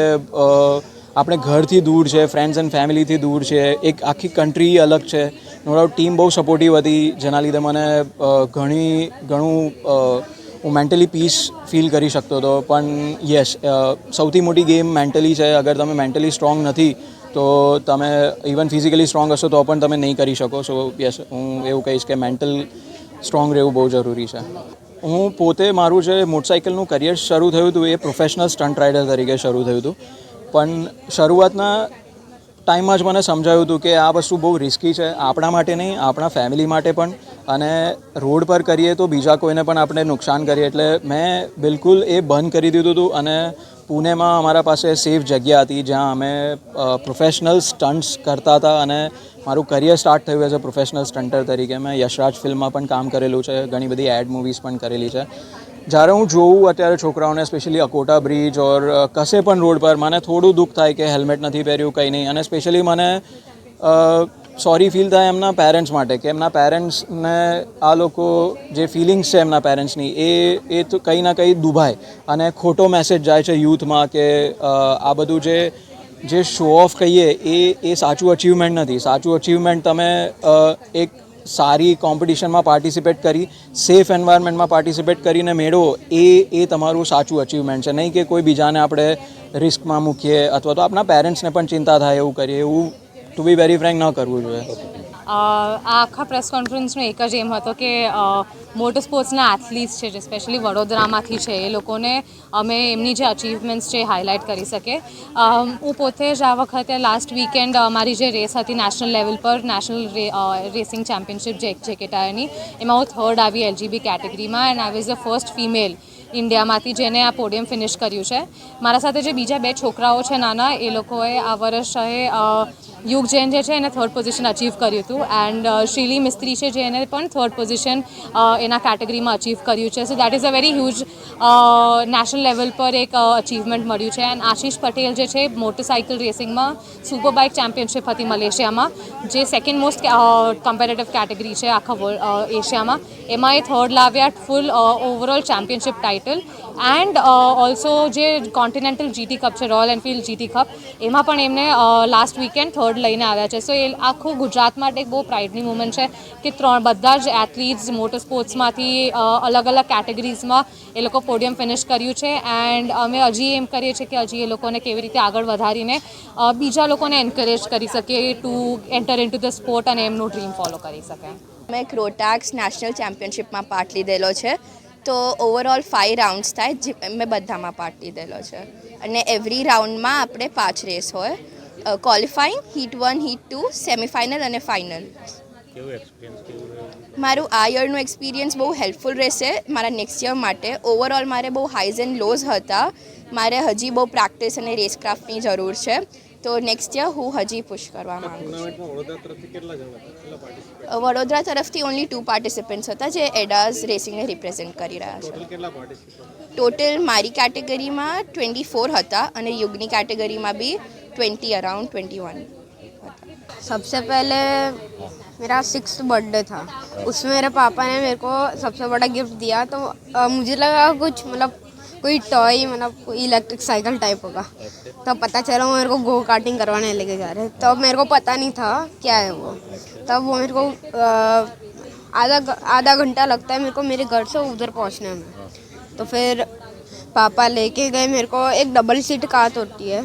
આપણે ઘરથી દૂર છે, ફ્રેન્ડ્સ એન્ડ ફેમિલીથી દૂર છે, એક આખી કન્ટ્રી અલગ છે। નો ડાઉટ ટીમ બહુ સપોર્ટિવ હતી, જેના લીધે મને ઘણું હું મેન્ટલી પીસ ફીલ કરી શકતો હતો। પણ યસ સૌથી મોટી ગેમ મેન્ટલી છે। અગર તમે મેન્ટલી સ્ટ્રોંગ નથી તો તમે ઇવન ફિઝિકલી સ્ટ્રોંગ હશો તો પણ તમે નહીં કરી શકો। સો યસ હું એવું કહીશ કે મેન્ટલ સ્ટ્રોંગ રહેવું બહુ જરૂરી છે। હું પોતે મારું જે મોટરસાઇકલનું કરિયર શરૂ થયું હતું એ પ્રોફેશનલ સ્ટન્ટ રાઇડર તરીકે શરૂ થયું હતું, પણ શરૂઆતના ટાઈમમાં જ મને સમજાયું હતું કે આ વસ્તુ બહુ રિસ્કી છે, આપણા માટે નહીં, આપણા ફેમિલી માટે પણ, અને રોડ પર કરીએ તો બીજા કોઈને પણ આપણે નુકસાન કરીએ। એટલે મેં બિલકુલ એ બંધ કરી દીધું હતું અને પુણેમાં અમારા પાસે સેફ જગ્યા હતી જ્યાં અમે પ્રોફેશનલ સ્ટન્ટ્સ કરતા હતા અને મારું કરિયર સ્ટાર્ટ થયું એઝ અ પ્રોફેશનલ સ્ટન્ટર તરીકે। મેં યશરાજ ફિલ્મમાં પણ કામ કરેલું છે, ઘણી બધી એડ મૂવીઝ પણ કરેલી છે। જ્યારે હું જોઉં અત્યારે છોકરાઓને સ્પેશિયલી અકોટા બ્રિજ ઓર કશે પણ રોડ પર, મને થોડું દુઃખ થાય કે હેલ્મેટ નથી પહેર્યું, કંઈ નહીં, અને સ્પેશિયલી મને સોરી ફીલ થાય એમના પેરેન્ટ્સ માટે કે એમના પેરેન્ટ્સને આ લોકો જે ફિલિંગ્સ છે એમના પેરેન્ટ્સની એ તો કંઈ ના કંઈ દુભાય અને ખોટો મેસેજ જાય છે યુથમાં કે આ બધું જે શો ઓફ કહીએ એ સાચું અચીવમેન્ટ નથી। સાચું અચીવમેન્ટ તમે એક સારી કોમ્પિટિશનમાં પાર્ટિસિપેટ કરી, સેફ એન્વાયરમેન્ટમાં પાર્ટિસિપેટ કરીને મેળવો, એ તમારું સાચું અચીવમેન્ટ છે, નહીં કે કોઈ બીજાને આપણે રિસ્કમાં મૂકીએ અથવા તો આપણા પેરેન્ટ્સને પણ ચિંતા થાય એવું કરીએ। એવું ટુ બી વેરી ફ્રેન્ક ન કરવું જોઈએ। આ આખા પ્રેસ કોન્ફરન્સનો એક જ એમ હતો કે મોટર સ્પોર્ટ્સના એથ્લીટ્સ છે જે સ્પેશિયલી વડોદરામાંથી છે એ લોકોને અમે એમની જે અચીવમેન્ટ્સ છે હાઇલાઇટ કરી શકીએ। હું પોતે જ આ વખતે લાસ્ટ વીકેન્ડ અમારી જે રેસ હતી નેશનલ લેવલ પર, નેશનલ રેસિંગ ચેમ્પિયનશિપ જે કેટાયરની, એમાં હું 3rd આવી LGB કેટેગરીમાં, and I was the first female ઇન્ડિયામાંથી જેને આ પોડિયમ ફિનિશ કર્યું છે। મારા સાથે જે બીજા 2 છોકરાઓ છે નાના, એ લોકોએ આ વર્ષે યુગ જૈન જે છે એને 3rd પોઝિશન અચીવ કર્યું હતું, એન્ડ શીલી મિસ્ત્રી છે જે એને પણ 3rd પોઝિશન એના કેટેગરીમાં અચીવ કર્યું છે। So that is a very huge national level પર એક અચીવમેન્ટ મળ્યું છે। એન્ડ આશીષ પટેલ જે છે મોટરસાઇકલ રેસિંગમાં સુપર બાઇક ચેમ્પિયનશિપ હતી મલેશિયામાં, જે 2nd મોસ્ટ કમ્પેરેટિવ કેટેગરી છે આખા એશિયામાં, એમાં એ 3rd લાવ્યા, full overall championship title. And also જે કોન્ટિનેન્ટલ GT કપ છે, રોયલ એનફિલ્ડ GT કપ, એમાં પણ એમને લાસ્ટ વીકેન્ડ 3rd લઈને આવ્યા છે। સો એ આખું ગુજરાત માટે એક બહુ પ્રાઇડની મુમેન્ટ છે કે બધા જ એથ્લીટ્સ મોટર સ્પોર્ટ્સમાંથી અલગ અલગ કેટેગરીઝમાં એ લોકો પોડિયમ ફિનિશ કર્યું છે। એન્ડ અમે હજી એમ કરીએ છીએ કે હજી એ લોકોને કેવી રીતે આગળ વધારીને બીજા લોકોને એન્કરેજ કરી શકીએ two enter in to the sport અને એમનું ડ્રીમ ફોલો કરી શકે। મેં ક્રોટેક્સ નેશનલ ચેમ્પિયનશિપમાં પાર્ટ લીધેલો છે, તો ઓવરઓલ 5 રાઉન્ડ્સ થાય જે મેં બધામાં પાર્ટ લીધેલો છે અને એવરી રાઉન્ડમાં આપણે 5 રેસ હોય ક્વોલિફાઈંગ હીટ 1 હીટ 2 સેમિફાઇનલ અને ફાઇનલ. મારું આ યરનું એક્સપિરિયન્સ બહુ હેલ્પફુલ રહેશે મારા નેક્સ્ટ યર માટે. ઓવરઓલ મારે બહુ હાઈઝ એન્ડ લોઝ હતા. મારે હજી બહુ પ્રેક્ટિસ અને રેસક્રાફ્ટની જરૂર છે. તો નેક્સ્ટ યર હું હજી પુશ કરવા માંગુ છું. વડોદરા તરફથી ઓનલી 2 પાર્ટિસિપન્ટ્સ હતા જે એડાઝ રેસિંગને રિપ્રેઝેન્ટ કરી રહ્યા છે. ટોટલ મારી કેટેગરીમાં 24 હતા અને યુગની કેટેગરીમાં भी 20 अराउंड 21. सबसे पहले मेरा 6th बर्थडे था, उसमें मेरे पापा ने मेरे को सबसे बड़ा गिफ्ट दिया. तो मुझे लगा कुछ मतलब कोई टॉय मतलब कोई इलेक्ट्रिक साइकिल टाइप होगा. तब पता चला वो मेरे को गो कार्टिंग करवाने लेके जा रहे. तब मेरे को पता नहीं था क्या है वो. तब वो मेरे को आधा घंटा लगता है मेरे को मेरे घर से उधर पहुंचने में. तो फिर पापा लेके गए मेरे को. एक डबल सीट कार होती है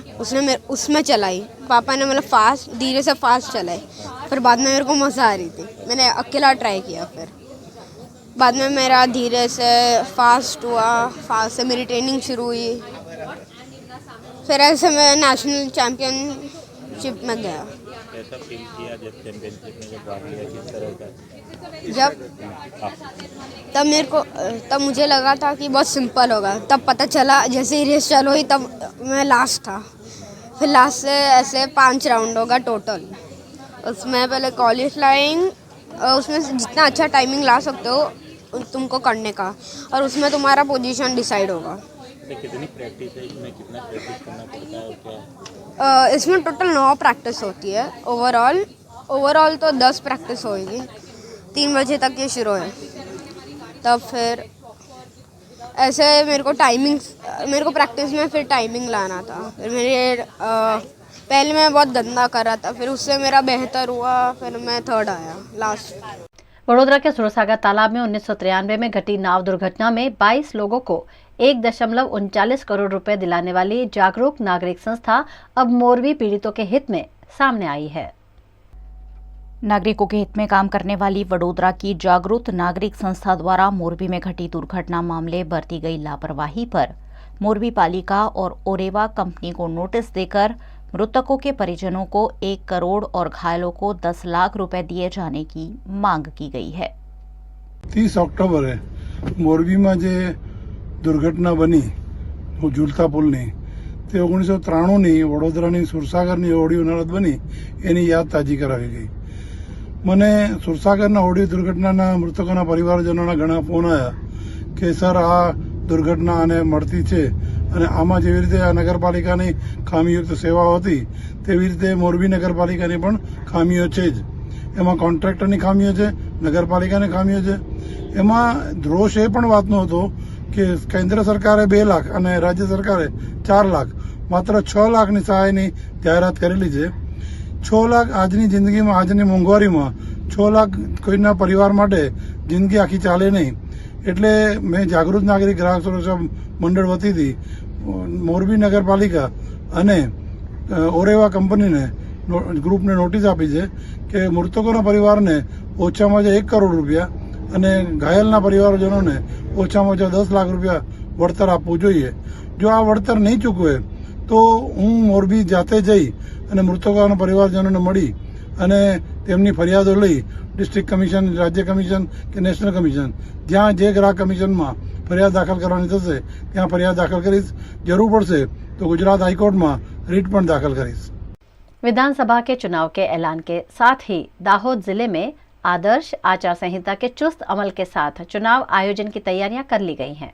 उसमें चलाई. पापा ने मतलब फास्ट धीरे से फास्ट चलाई. फिर बाद में मेरे को मज़ा आ रही थी. मैंने अकेला ट्राई किया. फिर बाद में मेरा धीरे से फास्ट हुआ. फास्ट से मेरी ट्रेनिंग शुरू हुई. फिर ऐसे मैं नेशनल चैम्पियनशिप में गया. जब तब मेरे को तब मुझे लगा था कि बहुत सिंपल होगा. तब पता चला जैसे ही रेस चालू हुई तब मैं लास्ट था. फिर लास्ट से ऐसे 5 राउंड होगा टोटल. उसमें पहले क्वालिफाइंग उसमें जितना अच्छा टाइमिंग ला सकते हो तुमको करने का और उसमें तुम्हारा पोजीशन डिसाइड होगा. कितनी प्रैक्टिस है इसमें, कितना प्रैक्टिस करना पड़ता है और क्या? इसमें टोटल 9 प्रैक्टिस होती है. ओवरऑल तो 10 प्रैक्टिस होगी. 3 बजे तक ये शुरू है. तब फिर ऐसे मेरे को प्रैक्टिस में फिर टाइमिंग लाना था. फिर पहले मैं बहुत गंदा कर रहा था. फिर उससे मेरा बेहतर हुआ. फिर मैं 3rd आया लास्ट. वडोदरा के सुरसागर तालाब में 1993 में घटी नाव दुर्घटना में 22 लोगों को 1.39 करोड़ रुपए दिलाने वाली जागरूक नागरिक संस्था अब मोरबी पीड़ितों के हित में सामने आई है. नागरिकों के हित में काम करने वाली वडोदरा की जागरूक नागरिक संस्था द्वारा मोरबी में घटी दुर्घटना मामले बरती गई लापरवाही पर मोरबी पालिका और ओरेवा कंपनी को नोटिस देकर मृतकों के परिजनों को 1 करोड़ और घायलों को 10 लाख रुपए दिए जाने की मांग की गई है. 30 ऑक्टोबरे मोरबी में जे दुर्घटना बनी झूलता पुलनी ते 1993 वडोदरानी सुरसागरनी होड़ी होनारत बनी एनी याद ताजी करावी गई. મને સુરસાગરના હોડી દુર્ઘટનાના મૃતકોના પરિવારજનોના ઘણા ફોન આવ્યા કે સર આ દુર્ઘટના અને મળતી છે અને આમાં જેવી રીતે આ નગરપાલિકાની ખામીયુક્ત સેવાઓ હતી તેવી રીતે મોરબી નગરપાલિકાની પણ ખામીઓ છે જ. એમાં કોન્ટ્રાક્ટરની ખામીઓ છે, નગરપાલિકાની ખામીઓ છે. એમાં રોષ એ પણ વાતનો હતો કે કેન્દ્ર સરકારે 2 લાખ અને રાજ્ય સરકારે 4 લાખ માત્ર 6 લાખની સહાયની જાહેરાત કરેલી છે. 6 લાખ આજની જિંદગીમાં આજની મોંઘવારીમાં 6 લાખ કોઈના પરિવાર માટે જિંદગી આખી ચાલે નહીં. એટલે મેં જાગૃત નાગરિક ગ્રાહક સુરક્ષા મંડળ વતીથી મોરબી નગરપાલિકા અને ઓરેવા કંપનીને ગ્રુપને નોટિસ આપી છે કે મૃતકોના પરિવારને ઓછામાં ઓછા 1 કરોડ રૂપિયા અને ઘાયલના પરિવારજનોને ઓછામાં ઓછા 10 લાખ રૂપિયા વળતર આપવું જોઈએ. જો આ વળતર નહીં ચૂકવે તો હું મોરબી જાતે જઈ અને મૃતકોના પરિવારજનોને મળી અને તેમની ફરિયાદો લઈ ડિસ્ટ્રિક્ટ કમિશન, રાજ્ય કમિશન કે નેશનલ કમિશન જ્યાં જે ગ્રાહક કમિશનમાં ફરિયાદ દાખલ કરવાની થશે ત્યાં ફરિયાદ દાખલ કરીશ. જરૂર પડશે તો ગુજરાત હાઈકોર્ટમાં રીટ પણ દાખલ કરીશ. विधानसभा के चुनाव के ऐलान के साथ ही दाहोद जिले में आदर्श आचार संहिता के चुस्त अमल के साथ चुनाव आयोजन की तैयारियां कर ली गई हैं.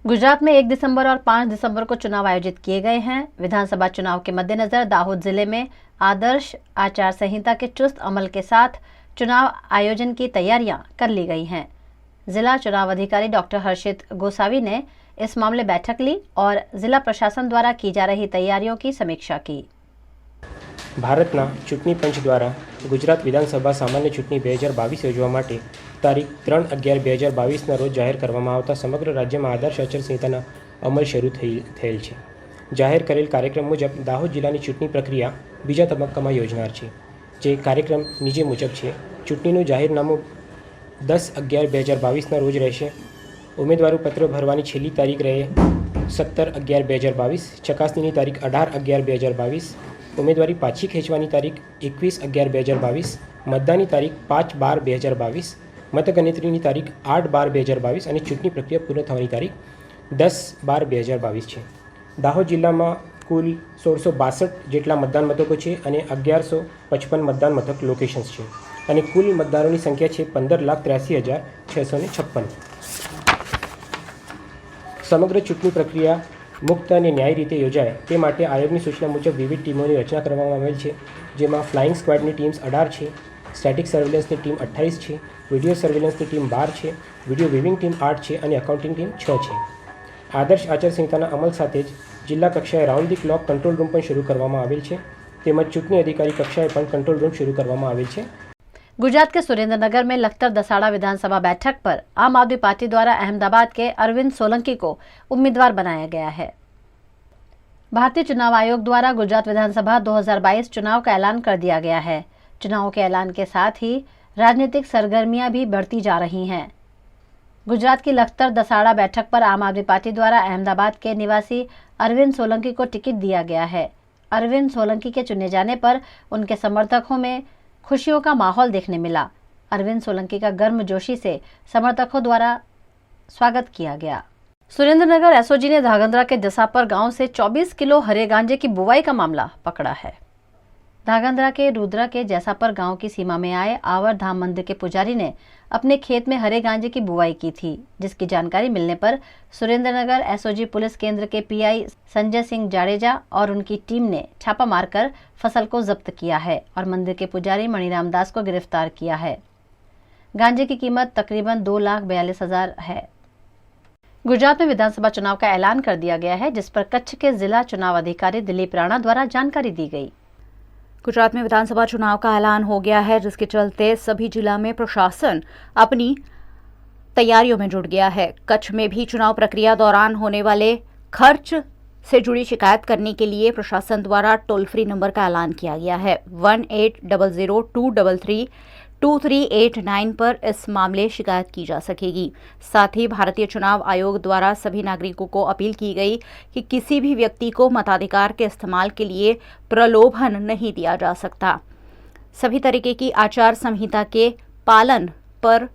गुजरात में 1 दिसंबर और 5 दिसंबर को चुनाव आयोजित किए गए हैं. विधानसभा चुनाव के मद्देनजर दाहोद जिले में आदर्श आचार संहिता के चुस्त अमल के साथ चुनाव आयोजन की तैयारियां कर ली गई हैं. जिला चुनाव अधिकारी डॉक्टर हर्षित गोसावी ने इस मामले बैठक ली और जिला प्रशासन द्वारा की जा रही तैयारियों की समीक्षा की. ભારતના ચૂંટણી પંચ દ્વારા ગુજરાત વિધાનસભા સામાન્ય ચૂંટણી 2022 યોજવા માટે તારીખ 3/11/2022ના રોજ જાહેર કરવામાં આવતા સમગ્ર રાજ્યમાં આદર્શ આચાર સંહિતાના અમલ શરૂ થયેલ છે. જાહેર કરેલ કાર્યક્રમ મુજબ દાહોદ જિલ્લાની ચૂંટણી પ્રક્રિયા બીજા તબક્કામાં યોજનાર છે. જે કાર્યક્રમ નીચે મુજબ છે. ચૂંટણીનું જાહેરનામું 10/11/2022ના રોજ રહેશે. ઉમેદવારો પત્ર ભરવાની છેલ્લી તારીખ રહે 17/11/2022. ચકાસણીની તારીખ 18/11/2022. ઉમેદવારી પાછી ખેંચવાની તારીખ 21/11/2022. મતદાનની તારીખ 5/12/2022. મતગણતરીની તારીખ 8/12/2022 અને ચૂંટણી પ્રક્રિયા પૂર્ણ થવાની તારીખ 10/12/2022 છે. દાહોદ જિલ્લામાં કુલ 1662 જેટલા મતદાન મથકો છે અને 1155 મતદાન મથક લોકેશન્સ છે અને કુલ મતદારોની સંખ્યા છે 15,83,656. સમગ્ર ચૂંટણી પ્રક્રિયા મુક્ત અને ન્યાયી રીતે યોજાય તે માટે આયોગની સૂચના મુજબ વિવિધ ટીમોની રચના કરવામાં આવેલ છે, જેમાં ફ્લાઇંગ સ્ક્વોડની ટીમ્સ 18 છે, સ્ટેટિક સર્વેલન્સની ટીમ 28 છે, વિડીયો સર્વેલન્સની ટીમ 12 છે, વિડીયો વિવિંગ ટીમ 8 છે અને એકાઉન્ટિંગ ટીમ 6 છે. આદર્શ આચારસંહિતાના અમલ સાથે જ જિલ્લા કક્ષાએ round the clock control room પણ શરૂ કરવામાં આવેલ છે, તેમજ ચૂંટણી અધિકારી કક્ષાએ પણ કંટ્રોલ रूम शुरू કરવામાં आवेल છે. गुजरात के सुरेंद्रनगर में लखतर दसाड़ा विधानसभा बैठक पर आम आदमी पार्टी द्वारा अहमदाबाद के अरविंद सोलंकी को उम्मीदवार बनाया गया है. भारतीय चुनाव आयोग द्वारा गुजरात विधानसभा 2022 चुनाव का ऐलान कर दिया गया है. चुनाव के ऐलान के साथ ही राजनीतिक सरगर्मियां भी बढ़ती जा रही हैं. गुजरात की लखतर दसाड़ा बैठक पर आम आदमी पार्टी द्वारा अहमदाबाद के निवासी अरविंद सोलंकी को टिकट दिया गया है. अरविंद सोलंकी के चुने जाने पर उनके समर्थकों में खुशियों का माहौल देखने मिला. अरविंद सोलंकी का गर्मजोशी से समर्थकों द्वारा स्वागत किया गया. सुरेंद्रनगर एसओजी ने धागंद्रा के जसापर गांव से 24 किलो हरे गांजे की बुवाई का मामला पकड़ा है. धागंद्रा के रुद्रा के जैसापर गांव की सीमा में आए आवर धाम मंदिर के पुजारी ने अपने खेत में हरे गांजे की बुवाई की थी, जिसकी जानकारी मिलने पर सुरेंद्रनगर एसओजी पुलिस केंद्र के पीआई संजय सिंह जाडेजा और उनकी टीम ने छापा मारकर फसल को जब्त किया है और मंदिर के पुजारी मणिराम दास को गिरफ्तार किया है. गांजे की कीमत तकरीबन 2,42,000 है. गुजरात में विधानसभा चुनाव का ऐलान कर दिया गया है, जिस पर कच्छ के जिला चुनाव अधिकारी दिलीप राणा द्वारा जानकारी दी गई. गुजरात में विधानसभा चुनाव का ऐलान हो गया है, जिसके चलते सभी जिला में प्रशासन अपनी तैयारियों में जुट गया है. कच्छ में भी चुनाव प्रक्रिया दौरान होने वाले खर्च से जुड़ी शिकायत करने के लिए प्रशासन द्वारा टोल फ्री नंबर का ऐलान किया गया है. 1800-233-2389 पर इस मामले शिकायत की जा सकेगी. साथ ही भारतीय चुनाव आयोग द्वारा सभी नागरिकों को अपील की गई कि किसी भी व्यक्ति को मताधिकार के इस्तेमाल के लिए प्रलोभन नहीं दिया जा सकता. सभी तरीके की आचार संहिता के पालन पर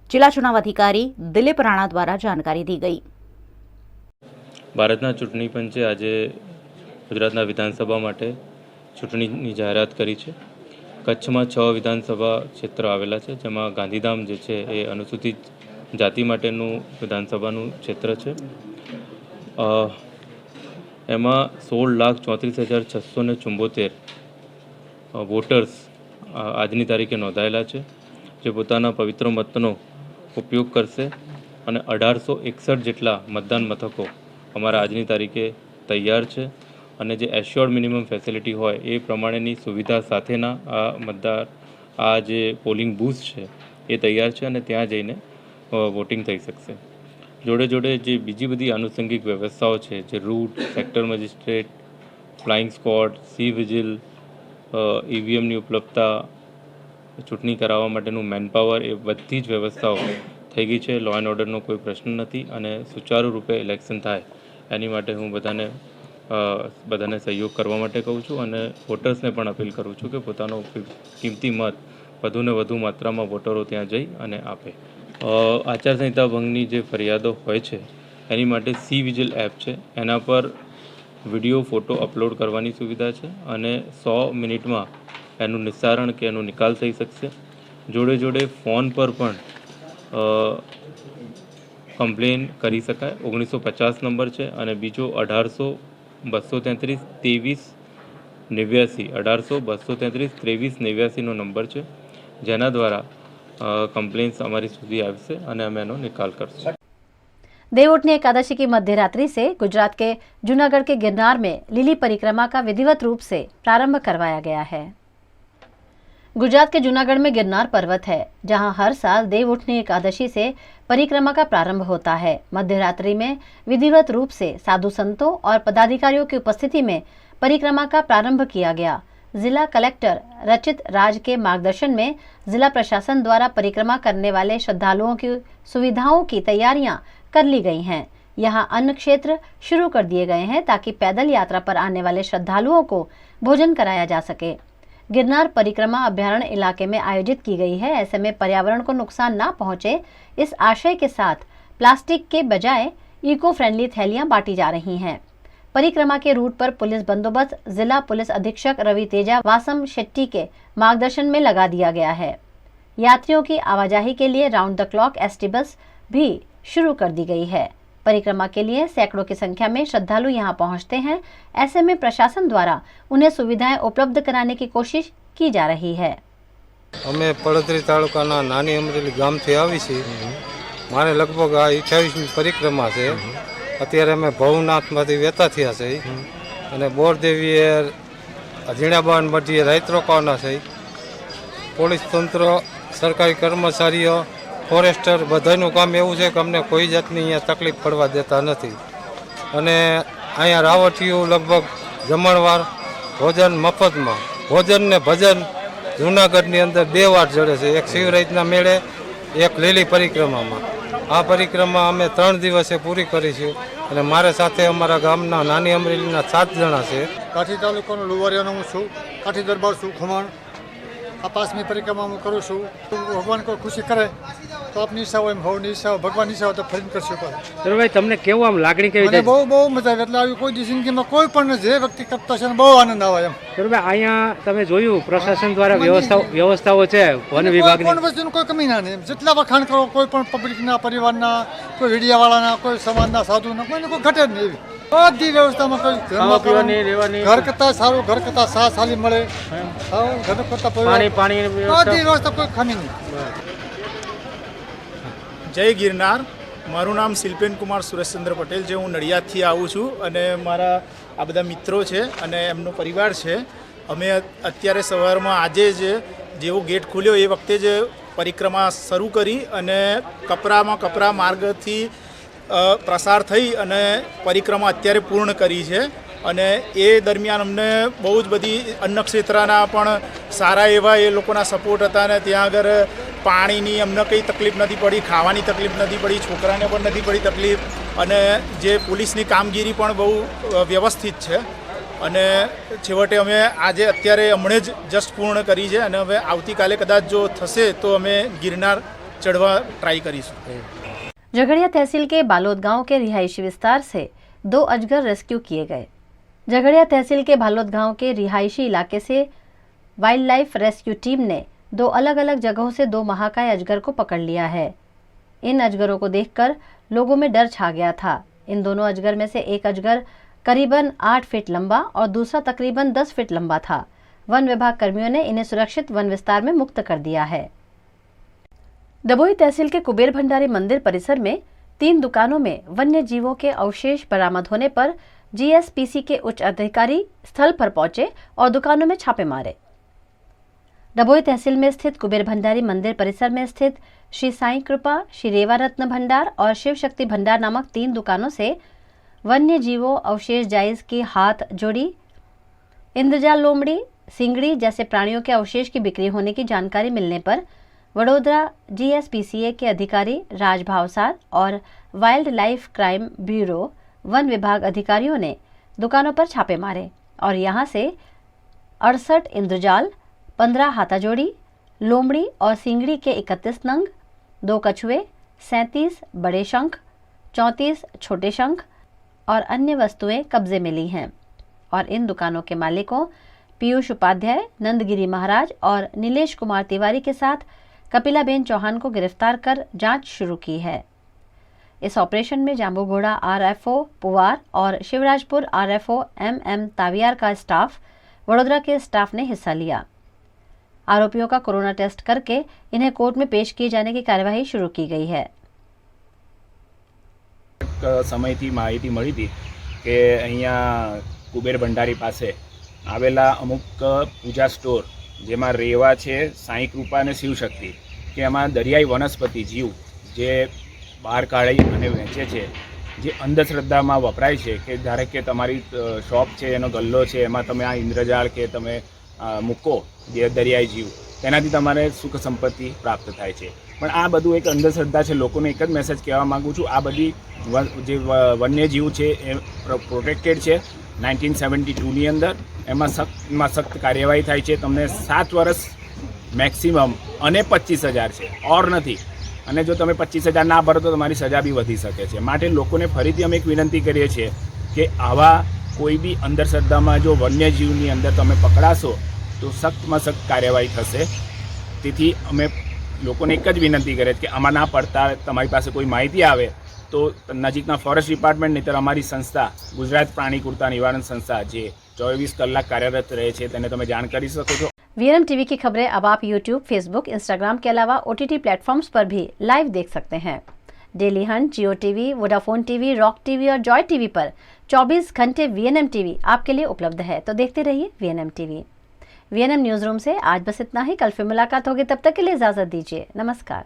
जिला चुनाव अधिकारी दिलीप राणा द्वारा जानकारी दी गई. ભારતના ચૂંટણી પંચે આજે ગુજરાતના વિધાનસભા માટે ચૂંટણીની જાહેરાત કરી છે. કચ્છમાં 6 વિધાનસભા ક્ષેત્ર આવેલા છે, જેમાં ગાંધીધામ જે છે એ અનુસૂચિત જાતિ માટેનું વિધાનસભાનું ક્ષેત્ર છે. એમાં 16,34,674 વોટર્સ આજની તારીખે નોંધાયેલા છે, જે પોતાના પવિત્ર મતનો ઉપયોગ કરશે અને 1861 જેટલા મતદાન મથકો અમારા આજની તારીખે તૈયાર છે અને જે એશ્યોર્ડ મિનિમમ ફેસિલિટી હોય એ પ્રમાણેની સુવિધા સાથેના આ જે પોલિંગ બૂથ છે એ તૈયાર છે અને ત્યાં જઈને વોટિંગ થઈ શકશે. જોડે જોડે જે બીજી બધી આનુષંગિક વ્યવસ્થાઓ છે, જે route, sector magistrate, flying squad, C vigil, ઈવીએમની ઉપલબ્ધતા, ચૂંટણી કરાવવા માટેનું મેનપાવર, એ બધી જ વ્યવસ્થાઓ થઈ ગઈ છે. લો એન્ડ ઓર્ડરનો કોઈ પ્રશ્ન નથી અને સુચારુ રૂપે ઇલેક્શન થાય એની માટે હું બધાને સહયોગ કરવા માટે કહું છું અને વોટર્સને પણ અપીલ કરું છું કે પોતાનો કિંમતી મત વધુને વધુ માત્રામાં વોટરો ત્યાં જઈ અને આપે. આચારસંહિતા ભંગની જે ફરિયાદો હોય છે એની માટે સી વિજિલ એપ છે, એના પર વિડીયો ફોટો અપલોડ કરવાની સુવિધા છે અને 100 મિનિટમાં એનું નિસ્તારણ કે એનો નિકાલ થઈ શકશે. જોડે જોડે ફોન પર પણ કમ્પ્લેન કરી શકાય. 1950 નંબર છે અને બીજો 1800-233-2389 1800-233-2389નો નંબર છે, જેના દ્વારા કમ્પ્લેન્સ અમારી સુધી આવશે અને અમે એનો નિકાલ કરશું. देवउठनी एकादशी की मध्य रात्रि से गुजरात के जूनागढ़ के गिरनार में लिली परिक्रमा का विधिवत रूप से प्रारंभ करवाया गया है. गुजरात के जूनागढ़ में गिरनार पर्वत है, जहां हर साल देवउठनी एकादशी से परिक्रमा का प्रारंभ होता है. मध्य रात्रि में विधिवत रूप से साधु संतों और पदाधिकारियों की उपस्थिति में परिक्रमा का प्रारंभ किया गया. जिला कलेक्टर रचित राज के मार्गदर्शन में जिला प्रशासन द्वारा परिक्रमा करने वाले श्रद्धालुओं की सुविधाओं की तैयारियां कर ली गई हैं। यहां अन्न क्षेत्र शुरू कर दिए गए हैं ताकि पैदल यात्रा पर आने वाले श्रद्धालुओं को भोजन कराया जा सके। गिरनार परिक्रमा अभ्यारण्य इलाके में आयोजित की गई है। ऐसे में पर्यावरण को नुकसान ना पहुंचे, इस आशय के साथ प्लास्टिक के बजाय इको फ्रेंडली थैलियां बांटी जा रही हैं। परिक्रमा के रूट पर पुलिस बंदोबस्त जिला पुलिस अधीक्षक रवि तेजा वासम शेट्टी के मार्गदर्शन में लगा दिया गया है। यात्रियों की आवाजाही के लिए round the clock ST bus भी शुरू कर दी गई है। परिक्रमा के लिए सैकड़ों की संख्या में श्रद्धालु यहां पहुंचते हैं। ऐसे में प्रशासन द्वारा उन्हें सुविधाएं उपलब्ध कराने की कोशिश की जा रही है। અમે પડદરી તાલુકાના નાની અમરેલી ગામથી આવી છીએ। મારે લગભગ આ 28મી પરિક્રમા છે। અત્યારે અમે ભવનાથમાંથી વહેતા થયા છે અને બોરદેવીએ ઝીણાબાન મઢીએ રાત રોકાવાના છે। પોલીસ તંત્ર, સરકારી કર્મચારીઓ, ફોરેસ્ટર બધાનું કામ એવું છે કે અમને કોઈ જાતની અહીંયા તકલીફ પડવા દેતા નથી અને અહીંયા રાવટીઓ લગભગ જમણવાર ભોજન મફતમાં, ભોજન ને ભજન જૂનાગઢની અંદર 2 વાર જડે છે, એક શિવરાતના મેળે, એક લીલી પરિક્રમામાં। આ પરિક્રમા અમે 3 દિવસે પૂરી કરીશું અને મારા સાથે અમારા ગામના નાની અમરેલીના 7 જણા છે। કાઠી તાલુકાનો લુવારિયાનો હું છું। કાઠી દરબાર છું ખમણ। આ 5મી પરિક્રમા હું કરું છું। ભગવાન કોઈ ખુશી કરે તો આપની ઈચ્છા હોય, ભવની ઈચ્છા હોય, ભગવાનની ઈચ્છા હોય તો ફરીને કરશું। ભાઈ તમને કેવું આમ લાગણી કેવી મને બહુ મજા આવે। એટલે આવી કોઈ જિંદગીમાં કોઈ પણ જે વ્યક્તિ કરતા છે બહુ આનંદ આવે એમ। ભાઈ અહીંયા તમે જોયું પ્રશાસન દ્વારા વ્યવસ્થાઓ છે વન વિભાગની, કોઈ પણ વસ્તુની કોઈ કમી ના નહીં। જેટલા વખાણ કરો કોઈ પણ પબ્લિકના, પરિવારના, કોઈ વીડિયાવાળાના, કોઈ સમાજના, સાધુના, કોઈને કોઈ ઘટે જ નહીં। એવી બધી વ્યવસ્થામાં કોઈ ઘર કરતાં સારું, ઘર કરતાં સાલી મળે, ઘર કરતાં પાણી બધી વ્યવસ્થા કોઈ ખામી નહીં। જય ગિરનાર। મારું નામ શિલ્પેન કુમાર સુરેશચંદ્ર પટેલ છે। હું નડિયાદથી આવું છું અને મારા આ બધા મિત્રો છે અને એમનો પરિવાર છે। અમે અત્યારે સવારમાં આજે જ જેવો ગેટ ખુલ્યો એ વખતે જ પરિક્રમા શરૂ કરી અને કપરા માર્ગથી પ્રસાર થઈ અને પરિક્રમા અત્યારે પૂર્ણ કરી છે। અને એ દરમિયાન અમને બહુ જ બધી અન્ન ક્ષેત્રના પણ સારા એવા એ લોકોના સપોર્ટ હતા અને ત્યાં આગળ પાણીની અમને કંઈ તકલીફ નથી પડી, ખાવાની તકલીફ નથી પડી, છોકરાને પણ નથી પડી તકલીફ અને જે પોલીસની કામગીરી પણ બહુ વ્યવસ્થિત છે। અને છેવટે અમે આજે અત્યારે હમણે જ જસ્ટ પૂર્ણ કરી છે અને હવે આવતીકાલે કદાચ જો થશે તો અમે ગિરનાર ચढ़वा ट्राई करीશું। झगड़िया तहसील के बालोद गांव के रिहायशी विस्तार से 2 अजगर रेस्क्यू किए गए। झगड़िया तहसील के बालोद गांव के रिहायशी इलाके से वाइल्ड लाइफ रेस्क्यू टीम ने 2 अलग अलग जगहों से 2 महाकाय अजगर को पकड़ लिया है। इन अजगरों को देखकर लोगों में डर छा गया था। इन दोनों अजगर में से एक अजगर करीबन 8 फीट लंबा और दूसरा तकरीबन 10 फीट लंबा था। वन विभाग कर्मियों ने इन्हें सुरक्षित वन विस्तार में मुक्त कर दिया है। दबोई तहसील के कुबेर भंडारी मंदिर परिसर में 3 दुकानों में वन्य जीवों के अवशेष बरामद होने पर जीएसपीसी के उच्च अधिकारी स्थल पर पहुंचे और दुकानों में छापे मारे। दबोई तहसील में स्थित कुबेर भंडारी मंदिर परिसर में स्थित श्री साईं कृपा, श्री रेवा रत्न भंडार और शिव शक्ति भंडार नामक 3 दुकानों से वन्य जीवों अवशेष जायज की हाथ जोड़ी, इंद्रजाल, लोमड़ी, सिंगड़ी जैसे प्राणियों के अवशेष की बिक्री होने की जानकारी मिलने पर वडोदरा जीएसपीसीए के अधिकारी राज भावसार और wild life crime bureau one विभाग अधिकारियों ने दुकानों पर छापे मारे और यहां से 68 इंद्रजाल, 15 हाथाजोड़ी, लोमड़ी और सिंगड़ी के 31 नंग, 2 कछुए, 37 बड़े शंख, 34 छोटे शंख और अन्य वस्तुएं कब्जे में ली हैं और इन दुकानों के मालिकों पीयूष उपाध्याय, नंदगिरी महाराज और नीलेश कुमार तिवारी के साथ कपिलाबेन चौहान को गिरफ्तार कर जांच शुरू की है। इस ऑपरेशन में जांबूघोड़ा आरएफओ पुवार और शिवराजपुर आरएफओ एमएम तावियार का स्टाफ, वडोदरा के स्टाफ ने हिस्सा लिया। आरोपियों का कोरोना टेस्ट करके इन्हें कोर्ट में पेश किए जाने की कार्यवाही शुरू की गई है। समयथी माहिती मળી હતી કે અહીંયા કુબેર ભંડારી પાસે આવેલા અમુક પૂજા સ્ટોર જેમાં રેવા છે, સાંઈ કૃપા અને શિવશક્તિ કે એમાં દરિયાઈ વનસ્પતિ જીવ જે બહાર કાઢી અને વેચે છે, જે અંધશ્રદ્ધામાં વપરાય છે કે ધારો કે તમારી શોપ છે, એનો ગલ્લો છે, એમાં તમે આ ઇન્દ્રજાળ કે તમે મૂકો જે દરિયાઈ જીવ, તેનાથી તમારે સુખ સંપત્તિ પ્રાપ્ત થાય છે. પણ આ બધું એક અંધશ્રદ્ધા છે. લોકોને એક જ મેસેજ કહેવા માગું છું, આ બધી જે વન્યજીવ છે એ પ્રોટેક્ટેડ છે 1972ની અંદર. એમાં સખ્ત કાર્યવાહી થાય છે. તમને 7 વર્ષ મેક્સિમમ અને 25,000 છે, ઓર નથી. અને જો તમે 25,000 ના ભરો તો તમારી સજા બી વધી શકે છે. માટે લોકોને ફરીથી અમે એક વિનંતી કરીએ છીએ કે આવા કોઈ બી અંધશ્રદ્ધામાં જો વન્યજીવની અંદર તમે પકડાશો તો સખ્તમાં સખ્ત કાર્યવાહી થશે. તેથી અમે લોકોને એક જ વિનંતી કરીએ કે આમાં ના પડતા તમારી પાસે કોઈ માહિતી આવે તો નજીકના ફોરેસ્ટ ડિપાર્ટમેન્ટ નહીં તો અમારી સંસ્થા ગુજરાત પ્રાણી ક્રૂરતા નિवारण संस्था જે 24 કલાક કાર્યરત રહે છે તેને તમે જાણ કરી શકો છો. वीएनएम टीवी की खबरें अब आप यूट्यूब, फेसबुक, इंस्टाग्राम के अलावा OTT प्लेटफॉर्म्स पर भी लाइव देख सकते हैं. Dailyhunt, Jio TV, Vodafone TV, Rock TV और जॉय टीवी पर 24 घंटे वीएनएम टीवी आपके लिए उपलब्ध है. तो देखते रहिए VNM TV. VNM news room से आज बस इतना ही. कल फिर मुलाकात होगी, तब तक के लिए इजाजत दीजिए. नमस्कार.